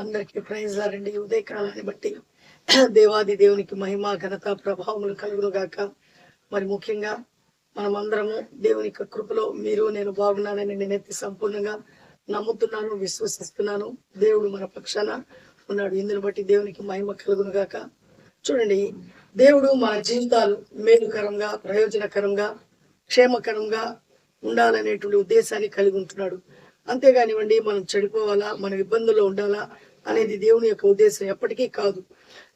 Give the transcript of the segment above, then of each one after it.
అందరికీ ప్రైజ్ లారండి. ఉదయకాలాన్ని బట్టి దేవాది దేవునికి మహిమ ఘనత ప్రభావములు కలుగును గాక. మరి ముఖ్యంగా మనమందరము దేవుని యొక్క కృపలో మీరు నేను బాగున్నానని నేనైతే సంపూర్ణంగా నమ్ముతున్నాను, విశ్వసిస్తున్నాను. దేవుడు మన పక్షాన ఉన్నాడు. ఇందుని బట్టి దేవునికి మహిమ కలుగును గాక. చూడండి, దేవుడు మన జీవితాలు మేలుకరంగా, ప్రయోజనకరంగా, క్షేమకరంగా ఉండాలనేటువంటి ఉద్దేశాన్ని కలిగి ఉంటున్నాడు. అంతేగానివ్వండి మనం చెడిపోవాలా, మన ఇబ్బందుల్లో ఉండాలా అనేది దేవుని యొక్క ఉద్దేశం ఎప్పటికీ కాదు.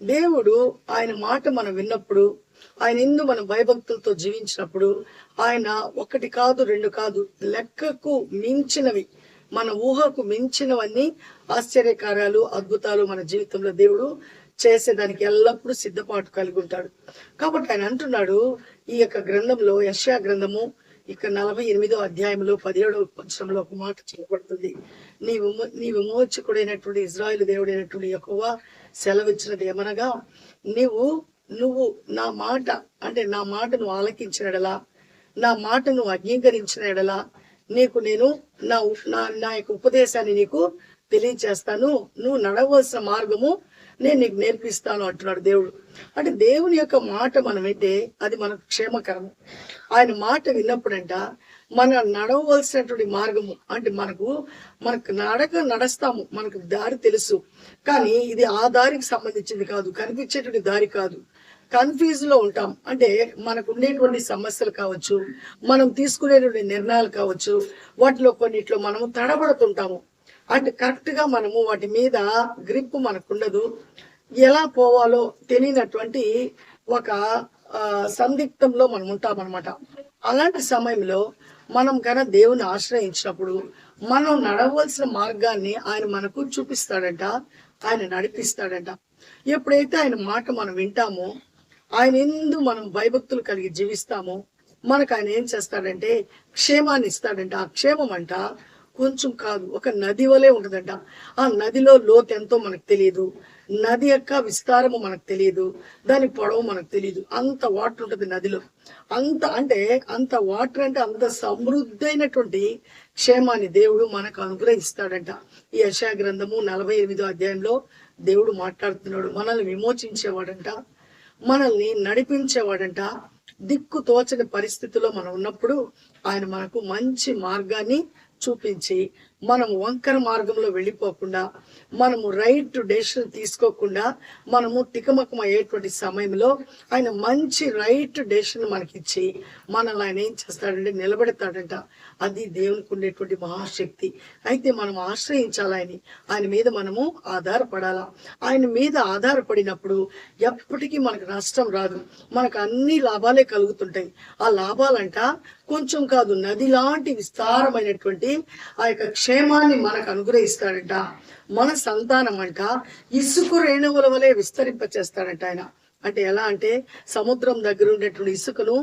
దేవుడు ఆయన మాట మనం విన్నప్పుడు, ఆయన ఎందు మనం భయభక్తులతో జీవించినప్పుడు, ఆయన ఒకటి కాదు, రెండు కాదు, లెక్కకు మించినవి, మన ఊహకు మించినవన్నీ ఆశ్చర్యకార్యాలు, అద్భుతాలు మన జీవితంలో దేవుడు చేసేదానికి ఎల్లప్పుడూ సిద్ధపాటు కలిగి ఉంటాడు. కాబట్టి ఆయన అంటున్నాడు ఈ యొక్క గ్రంథంలో, యెషయా గ్రంథము ఇక 48వ అధ్యాయంలో 17వ వచనంలో ఒక మాట చేయబడుతుంది. నీ విమోచకుడైనటువంటి ఇజ్రాయేలు దేవుడైనటువంటి యెహోవా సెలవిచ్చినది ఏమనగా, నువ్వు నా మాట, అంటే నా మాటను ఆలకించిన ఎడలా, నా మాటను అంగీకరించిన ఎడలా నీకు నేను నా యొక్క ఉపదేశాన్ని నీకు తెలియచేస్తాను, నువ్వు నడవలసిన మార్గము నేను నీకు నేర్పిస్తాను అంటున్నాడు దేవుడు. అంటే దేవుని యొక్క మాట మనం వింటే అది మనకు క్షేమకరము. ఆయన మాట విన్నప్పుడంట మనం నడవలసినటువంటి మార్గము, అంటే మనకు నడుస్తాము, మనకు దారి తెలుసు, కానీ ఇది ఆ దారికి సంబంధించింది కాదు, కనిపించేటువంటి దారి కాదు. కన్ఫ్యూజ్ లో ఉంటాం. అంటే మనకు ఉండేటువంటి సమస్యలు కావచ్చు, మనం తీసుకునేటువంటి నిర్ణయాలు కావచ్చు, వాటిలో కొన్నిట్లో మనము తడబడుతుంటాము. అంటే కరెక్ట్ గా మనము వాటి మీద గ్రిప్ మనకు ఉండదు, ఎలా పోవాలో తెలియనటువంటి ఒక సందిగ్ధంలో మనం ఉంటామన్నమాట. అలాంటి సమయంలో మనం దేవుని ఆశ్రయించినప్పుడు మనం నడవలసిన మార్గాన్ని ఆయన మనకు చూపిస్తాడంట, ఆయన నడిపిస్తాడంట. ఎప్పుడైతే ఆయన మాట మనం వింటామో, ఆయన ఎందు మనం భయభక్తులు కలిగి జీవిస్తామో, మనకు ఆయన ఏం చేస్తాడంటే క్షేమాన్ని ఇస్తాడంట. ఆ క్షేమం అంట కొంచెం కాదు, ఒక నది వలె ఉంటుందంట. ఆ నదిలో లోతు ఎంతో మనకు తెలియదు, నది యొక్క విస్తారము మనకు తెలియదు, దాని పొడవు మనకు తెలియదు. అంత వాటర్ ఉంటుంది నదిలో. అంత వాటర్ అంటే అంత సమృద్ధైనటువంటి క్షేమాన్ని దేవుడు మనకు అనుగ్రహిస్తాడంట. ఈ యెషయా గ్రంథము 48వ అధ్యాయంలో దేవుడు మాట్లాడుతున్నాడు. మనల్ని విమోచించేవాడంట, మనల్ని నడిపించేవాడంట. దిక్కు తోచని పరిస్థితిలో మనం ఉన్నప్పుడు ఆయన మనకు మంచి మార్గాన్ని చూపించి, మనము వంకర మార్గంలో వెళ్ళిపోకుండా, మనము రైట్ డెసిషన్ తీసుకోకుండా, మనము తికమకం అయ్యేటువంటి సమయంలో ఆయన మంచి రైట్ డెసిషన్ మనకిచ్చి మనల్ని ఆయన ఏం చేస్తాడంటే నిలబెడతాడంట. అది దేవునికి ఉండేటువంటి మహాశక్తి. అయితే మనం ఆశ్రయించాలని, ఆయన మీద మనము ఆధారపడాలా. ఆయన మీద ఆధారపడినప్పుడు ఎప్పటికీ మనకు నష్టం రాదు, మనకు అన్ని లాభాలే కలుగుతుంటాయి. ఆ లాభాలంట కొంచెం కాదు, నది లాంటి విస్తారమైనటువంటి ఆ యొక్క క్షేమాన్ని మనకు అనుగ్రహిస్తాడంట. మన సంతానం అంట ఇసుక రేణువుల వలె విస్తరింప చేస్తాడంట ఆయన. అంటే ఎలా అంటే సముద్రం దగ్గర ఉండేటువంటి ఇసుకను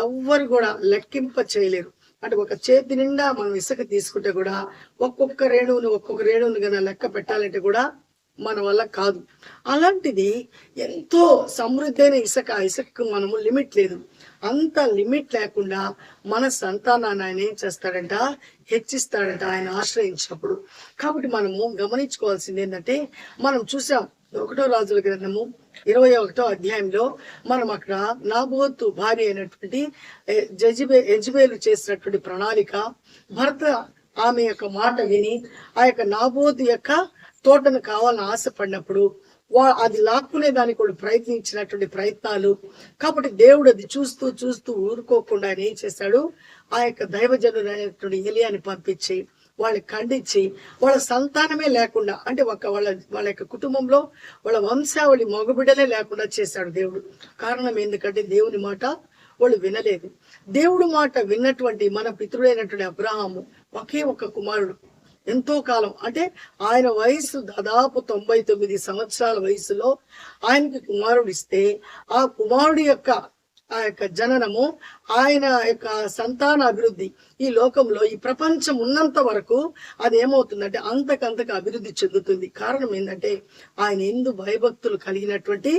ఎవ్వరు కూడా లెక్కింప చేయలేరు. అంటే ఒక చేతి నిండా మనం ఇసుక తీసుకుంటే కూడా ఒక్కొక్క రేణువుని కన్నా లెక్క పెట్టాలంటే కూడా మన వల్ల కాదు. అలాంటిది ఎంతో సమృద్ధైన ఇసుక మనము లిమిట్ లేదు. అంత లిమిట్ లేకుండా మన సంతానాన్ని ఆయన ఏం చేస్తాడంట, హెచ్చిస్తాడంట ఆయన ఆశ్రయించినప్పుడు. కాబట్టి మనము గమనించుకోవాల్సింది ఏంటంటే, మనం చూసాం 1వ రాజుల గ్రంథము 21వ అధ్యాయంలో మనం అక్కడ నాబోతు భార్య అయినటువంటి యెజబెలు చేసినటువంటి ప్రణాళిక, భర్త ఆమె యొక్క మాట విని ఆ యొక్క నాబోతు యొక్క తోటను కావాలని ఆశపడినప్పుడు అది లాక్కునే దానికి కూడా ప్రయత్నించినటువంటి ప్రయత్నాలు. కాబట్టి దేవుడు అది చూస్తూ ఊరుకోకుండా ఆయన ఏం చేశాడు, ఆ యొక్క దైవజనుడు అయినటువంటి ఎలియాని పంపించి వాళ్ళని ఖండించి వాళ్ళ సంతానమే లేకుండా, అంటే వాళ్ళ యొక్క కుటుంబంలో వాళ్ళ వంశావళి మగబిడ్డలే లేకుండా చేశాడు దేవుడు. కారణం ఎందుకంటే దేవుని మాట వాళ్ళు వినలేదు. దేవుడు మాట విన్నటువంటి మన పితృడైనటువంటి అబ్రహాము ఒకే ఒక కుమారుడు, ఎంతో కాలం, అంటే ఆయన వయసు దాదాపు 99 సంవత్సరాల వయసులో ఆయనకి కుమారుడు ఇస్తే, ఆ కుమారుడి యొక్క ఆ యొక్క జననము, ఆయన యొక్క సంతాన అభివృద్ధి ఈ లోకంలో, ఈ ప్రపంచం ఉన్నంత వరకు అది ఏమవుతుందంటే అంతకంతకు అభివృద్ధి చెందుతుంది. కారణం ఏంటంటే ఆయన ఎందు భయభక్తులు కలిగినటువంటి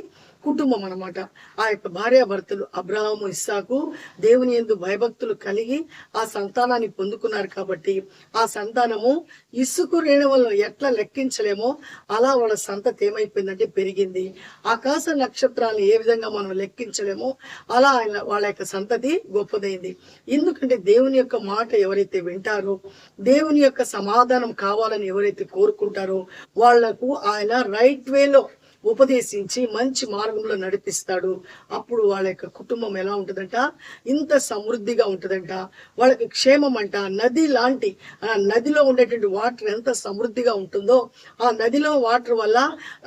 కుటుంబం అన్నమాట. ఆ యొక్క భార్యాభర్తలు అబ్రహాము, ఇస్సాకు దేవుని యందు భయభక్తులు కలిగి ఆ సంతానాన్ని పొందుకున్నారు కాబట్టి ఆ సంతానము ఇసుకు రేణువులను ఎట్లా లెక్కించలేమో అలా వాళ్ళ సంతతి ఏమైపోయిందంటే పెరిగింది. ఆకాశ నక్షత్రాలను ఏ విధంగా మనం లెక్కించలేమో అలా వాళ్ళ యొక్క సంతతి గొప్పదైంది. ఎందుకంటే దేవుని యొక్క మాట ఎవరైతే వింటారో, దేవుని యొక్క సమాధానం కావాలని ఎవరైతే కోరుకుంటారో వాళ్లకు ఆయన రైట్ వేలో ఉపదేశించి మంచి మార్గంలో నడిపిస్తాడు. అప్పుడు వాళ్ళ యొక్క కుటుంబం ఎలా ఉంటుందంట, ఇంత సమృద్ధిగా ఉంటుందంట. వాళ్ళకి క్షేమం అంట. నది లాంటి నదిలో ఉండేటువంటి వాటర్ ఎంత సమృద్ధిగా ఉంటుందో ఆ నదిలో వాటర్ వల్ల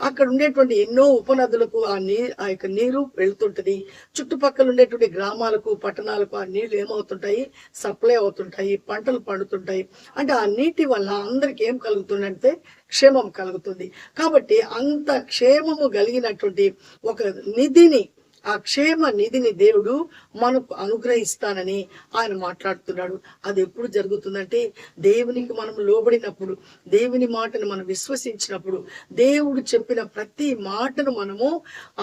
అక్కడ ఉండేటువంటి ఎన్నో ఉపనదులకు ఆ యొక్క నీరు వెళ్తుంటది. చుట్టుపక్కల ఉండేటువంటి గ్రామాలకు, పట్టణాలకు ఆ నీళ్లు ఏమవుతుంటాయి, సప్లై అవుతుంటాయి, పంటలు పండుతుంటాయి. అంటే ఆ నీటి వల్ల అందరికి ఏం కలుగుతుందంటే క్షేమం కలుగుతుంది. కాబట్టి అంత క్షేమము కలిగినటువంటి ఒక నిధిని, ఆ క్షేమ నిధిని దేవుడు మనకు అనుగ్రహిస్తానని ఆయన మాట్లాడుతున్నాడు. అది ఎప్పుడు జరుగుతుందంటే దేవునికి మనం లోబడినప్పుడు, దేవుని మాటను మనం విశ్వసించినప్పుడు, దేవుడు చెప్పిన ప్రతి మాటను మనము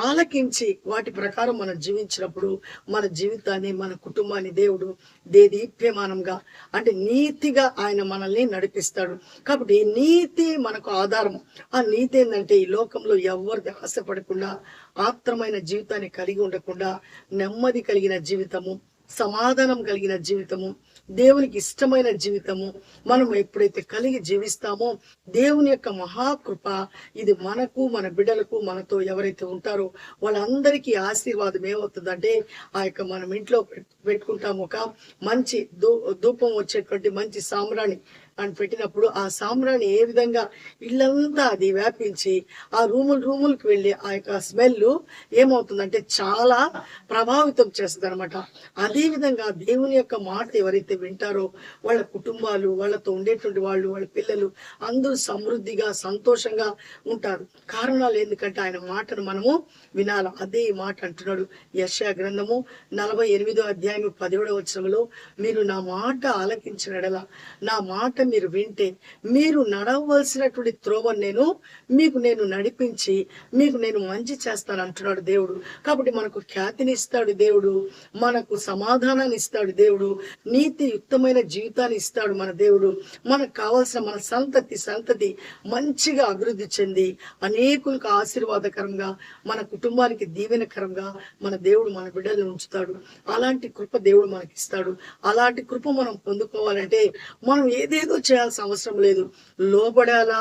ఆలకించి వాటి ప్రకారం మనం జీవించినప్పుడు మన జీవితాన్ని, మన కుటుంబాన్ని దేవుడు దేదీప్యమానంగా అంటే నీతిగా ఆయన మనల్ని నడిపిస్తాడు. కాబట్టి నీతి మనకు ఆధారం. ఆ నీతి ఏంటంటే ఈ లోకంలో ఎవరిది ఆశపడకుండా ఆత్రమైన జీవితాన్ని కలిగి ఉండకుండా నెమ్మది కలిగిన జీవితము, సమాధానం కలిగిన జీవితము, దేవునికి ఇష్టమైన జీవితము మనం ఎప్పుడైతే కలిగి జీవిస్తామో దేవుని యొక్క మహాకృప ఇది మనకు, మన బిడ్డలకు, మనతో ఎవరైతే ఉంటారో వాళ్ళందరికీ ఆశీర్వాదం ఏమవుతుందంటే ఆ యొక్క మనం ఇంట్లో పెట్టుకుంటాము ఒక మంచి ధూపం వచ్చేటువంటి మంచి సాంబ్రాణి అని పెట్టినప్పుడు ఆ సాంబ్రాణి ఏ విధంగా ఇల్లంతా అది వ్యాపించి ఆ రూములకు వెళ్ళి ఆ యొక్క స్మెల్ ఏమవుతుందంటే చాలా ప్రభావితం చేస్తుంది అనమాట. అదే విధంగా దేవుని యొక్క మాట ఎవరైతే వింటారో వాళ్ళ కుటుంబాలు, వాళ్ళతో ఉండేటువంటి వాళ్ళు, వాళ్ళ పిల్లలు అందరూ సమృద్ధిగా సంతోషంగా ఉంటారు. కారణాలు ఎందుకంటే ఆయన మాటను మనము వినాలి. అదే ఈ మాట అంటున్నాడు యెషయా గ్రంథము 48వ అధ్యాయం 17వ వచనంలో, మీరు నా మాట ఆలకించిన ఎడల, నా మాట మీరు వింటే మీరు నడవలసినటువంటి త్రోవను నేను నడిపించి మీకు నేను మంచి చేస్తాను అంటున్నాడు దేవుడు. కాబట్టి మనకు ఖ్యాతిని ఇస్తాడు దేవుడు, మనకు సమాధానాన్ని ఇస్తాడు దేవుడు, నీతియుక్తమైన జీవితాన్ని ఇస్తాడు మన దేవుడు. మనకు కావాల్సిన మన సంతతి మంచిగా అభివృద్ధి చెంది అనేకులకు ఆశీర్వాదకరంగా, మన కుటుంబానికి దీవెనకరంగా మన దేవుడు మన బిడ్డలను ఉంచుతాడు. అలాంటి కృప దేవుడు మనకి ఇస్తాడు. అలాంటి కృప మనం పొందుకోవాలంటే మనం ఏదేదో చేయాల్సిన అవసరం లేదు. లోబడాలా,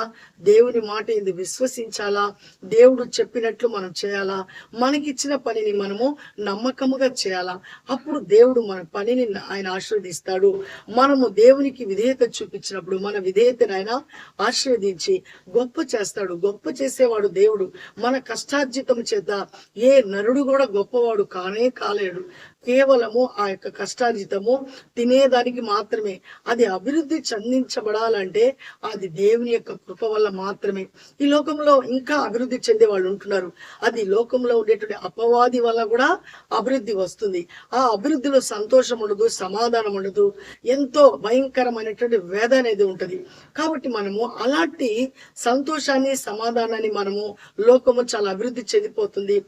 దేవుని మాట ఏంది విశ్వసించాలా, దేవుడు చెప్పినట్లు మనం చేయాలా, మనకిచ్చిన పనిని మనము నమ్మకముగా చేయాలా. అప్పుడు దేవుడు మన పనిని ఆయన ఆశీర్వదిస్తాడు. మనము దేవునికి విధేయత చూపించినప్పుడు మన విధేయతను ఆయన ఆశీర్వదించి గొప్ప చేస్తాడు. గొప్ప చేసేవాడు దేవుడు. మన కష్టార్జితం చేత ఏ నరుడు కూడా గొప్పవాడు కానే కాలేడు. కేవలము ఆ యొక్క కష్టార్జితము తినేదానికి మాత్రమే. అది అభివృద్ధి చెందించబడాలంటే అది దేవుని యొక్క కృప వల్ల మాత్రమే. ఈ లోకంలో ఇంకా అభివృద్ధి చెందే వాళ్ళు ఉంటున్నారు. అది లోకంలో ఉండేటువంటి అపవాది వల్ల కూడా అభివృద్ధి వస్తుంది. ఆ అభివృద్ధిలో సంతోషం ఉండదు, సమాధానం ఉండదు, ఎంతో భయంకరమైనటువంటి వేద అనేది ఉంటది. కాబట్టి మనము అలాంటి సంతోషాన్ని, సమాధానాన్ని మనము లోకము చాలా అభివృద్ధి చెందిపోతుంది,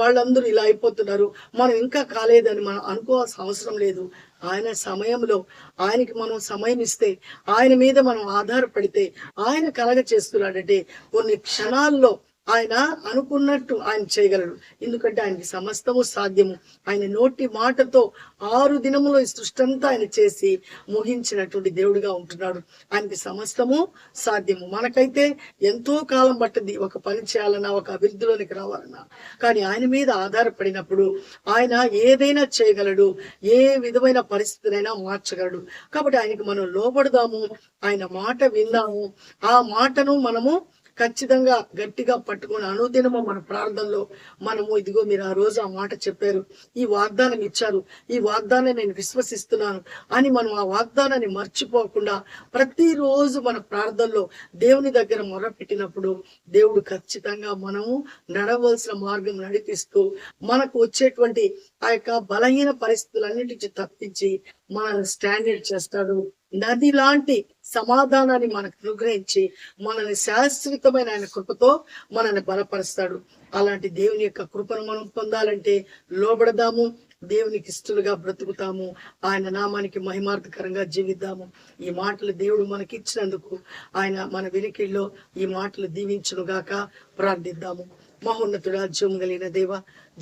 వాళ్ళందరూ ఇలా అయిపోతున్నారు, మనం ఇంకా కాలేదని మనం అనుకోవాల్సిన అవసరం లేదు. ఆయన సమయంలో ఆయనకి మనం సమయం ఇస్తే, ఆయన మీద మనం ఆధారపడితే ఆయన కలగ చేస్తున్నాడంటే కొన్ని క్షణాల్లో ఆయన అనుకున్నట్టు ఆయన చేయగలడు. ఎందుకంటే ఆయనకి సమస్తము సాధ్యము. ఆయన నోటి మాటతో 6 దినములో ఈ సృష్టి అంతా ఆయన చేసి ముగించినటువంటి దేవుడిగా ఉంటున్నాడు. ఆయనకి సమస్తము సాధ్యము. మనకైతే ఎంతో కాలం పట్టింది ఒక పని చేయాలన్నా, ఒక అభివృద్ధిలోనికి రావాలన్నా. కానీ ఆయన మీద ఆధారపడినప్పుడు ఆయన ఏదైనా చేయగలడు, ఏ విధమైన పరిస్థితినైనా మార్చగలడు. కాబట్టి ఆయనకి మనం లోబడదాము, ఆయన మాట విందాము, ఆ మాటను మనము ఖచ్చితంగా గట్టిగా పట్టుకొని అనుదినము మన ప్రార్థనలో మనము ఇదిగో మీరు ఆ రోజు ఆ మాట చెప్పారు, ఈ వాగ్దానం ఇచ్చారు, ఈ వాగ్దానం నేను విశ్వసిస్తున్నాను అని మనం ఆ వాగ్దానాన్ని మర్చిపోకుండా ప్రతిరోజు మన ప్రార్థనలో దేవుని దగ్గర మొరపెట్టినప్పుడు దేవుడు ఖచ్చితంగా మనము నడవలసిన మార్గం నడిపిస్తూ మనకు వచ్చేటువంటి ఆ యొక్క బలహీన పరిస్థితులన్నిటి నుంచి తప్పించి మనల్ని స్టాండర్డ్ చేస్తాడు. నది లాంటి సమాధానాన్ని మనకు అనుగ్రహించి మనల్ని శాశ్వతమైన ఆయన కృపతో మనల్ని బలపరుస్తాడు. అలాంటి దేవుని యొక్క కృపను మనం పొందాలంటే లోబడదాము, దేవునికి ఇష్టలుగా బ్రతుకుతాము, ఆయన నామానికి మహిమార్థకరంగా జీవిద్దాము. ఈ మాటలు దేవుడు మనకి ఇచ్చినందుకు ఆయన మన వెనుకల్లో ఈ మాటలు దీవించును గాక. ప్రార్థిద్దాము. మహోన్నతుడా, జీవం కలిగిన దేవ,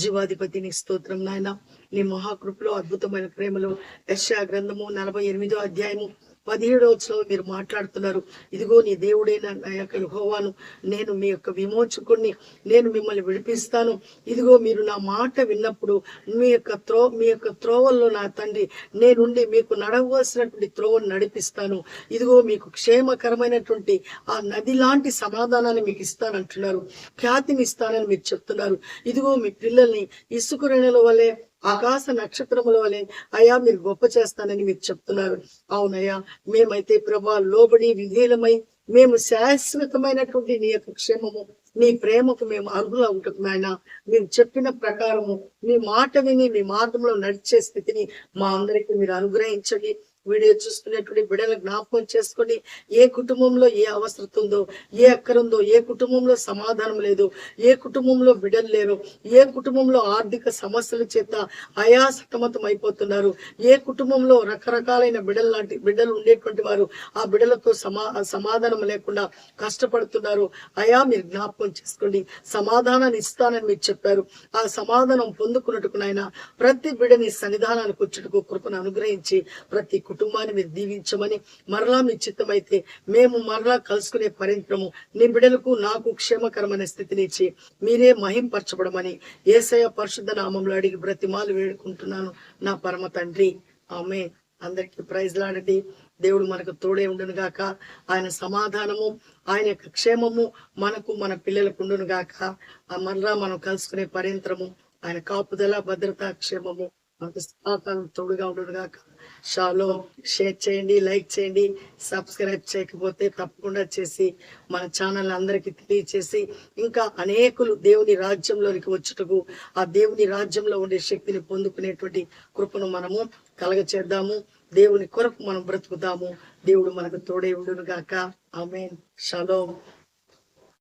జీవాధిపతి నీ స్తోత్రం నాయన. నీ మహాకృపలో అద్భుతమైన ప్రేమలో యెషయా గ్రంథము 48వ అధ్యాయము 17వ వచనంలో మీరు మాట్లాడుతున్నారు. ఇదిగో నీ దేవుడైన నా యొక్క యెహోవాను, నేను మీ యొక్క విమోచకుణ్ణి, నేను మిమ్మల్ని విడిపిస్తాను. ఇదిగో మీరు నా మాట విన్నప్పుడు మీ యొక్క త్రోవల్లో నా తండ్రి నేనుండి మీకు నడవలసినటువంటి త్రోవను నడిపిస్తాను. ఇదిగో మీకు క్షేమకరమైనటువంటి ఆ నది లాంటి సమాధానాన్ని మీకు ఇస్తానంటున్నారు, ఖ్యాతిని ఇస్తానని మీరు చెప్తున్నారు. ఇదిగో మీ పిల్లల్ని ఇసుక రేణుల వలె ఆకాశ నక్షత్రముల వలె అయ్యా మీరు గొప్ప చేస్తానని మీరు చెప్తున్నారు. అవునయ్యా, మేమైతే ప్రభా లోబడి విధేయులమై మేము శాశ్వతమైనటువంటి నీ యొక్క క్షేమము, నీ ప్రేమకు మేము అర్హులు అవుటకు నాయన మీరు చెప్పిన ప్రకారము మీ మాట విని మీ మార్గంలో నడిచే స్థితిని మా అందరికీ మీరు అనుగ్రహించండి. వీడియో చూస్తున్నటువంటి బిడ్డలు జ్ఞాపకం చేసుకొని ఏ కుటుంబంలో ఏ అవసరం ఉందో, ఏ అక్కరుందో, ఏ కుటుంబంలో సమాధానం లేదు, ఏ కుటుంబంలో బిడ్డలు లేరు, ఏ కుటుంబంలో ఆర్థిక సమస్యల చేత అయాసతమతం అయిపోతున్నారు, ఏ కుటుంబంలో రకరకాలైన బిడ్డలు ఉండేటువంటి వారు ఆ బిడ్డలతో సమాధానం లేకుండా కష్టపడుతున్నారు. అయా మీరు జ్ఞాపకం చేసుకోండి. సమాధానాన్ని ఇస్తానని మీరు చెప్పారు. ఆ సమాధానం పొందుకున్నట్టుకు నాయన ప్రతి బిడ్డని సన్నిధానానికి వచ్చుటకు కృపను అనుగ్రహించి ప్రతి కుటుంబాన్ని మీరు దీవించమని, మరలా మీ చిత్తమైతే మేము మరలా కలుసుకునే పర్యంతరము నీ బిడ్డలకు నాకు క్షేమకరమైన స్థితిని ఇచ్చి మీరే మహింపరచబడమని యేసయ్య పరిశుద్ధ నామంలో అడిగి బ్రతిమాలు వేడుకుంటున్నాను నా పరమ తండ్రి. ఆమేన్. అందరికీ ప్రైజ్ లాడండి. దేవుడు మనకు తోడే ఉండును గాక. ఆయన సమాధానము, ఆయన యొక్క క్షేమము మనకు మన పిల్లలకు ఉండును గాక. మరలా మనం కలుసుకునే పర్యంతరము ఆయన కాపుదల, భద్రత, క్షేమము మనకు తోడుగా ఉండును గాక. షాలోమ్. షేర్ చేయండి, లైక్ చేయండి, సబ్స్క్రైబ్ చేయకపోతే తప్పకుండా చేసి మన ఛానల్ అందరికీ తెలియచేసి ఇంకా అనేకులు దేవుని రాజ్యంలోనికి వచ్చుటకు, ఆ దేవుని రాజ్యంలో ఉండే శక్తిని పొందుకునేటువంటి కృపను మనము కలగచేద్దాము. దేవుని కొరకు మనం బ్రతుకుదాము. దేవుడు మనకు తోడే ఉండును గాక. ఆమేన్. షాలోమ్.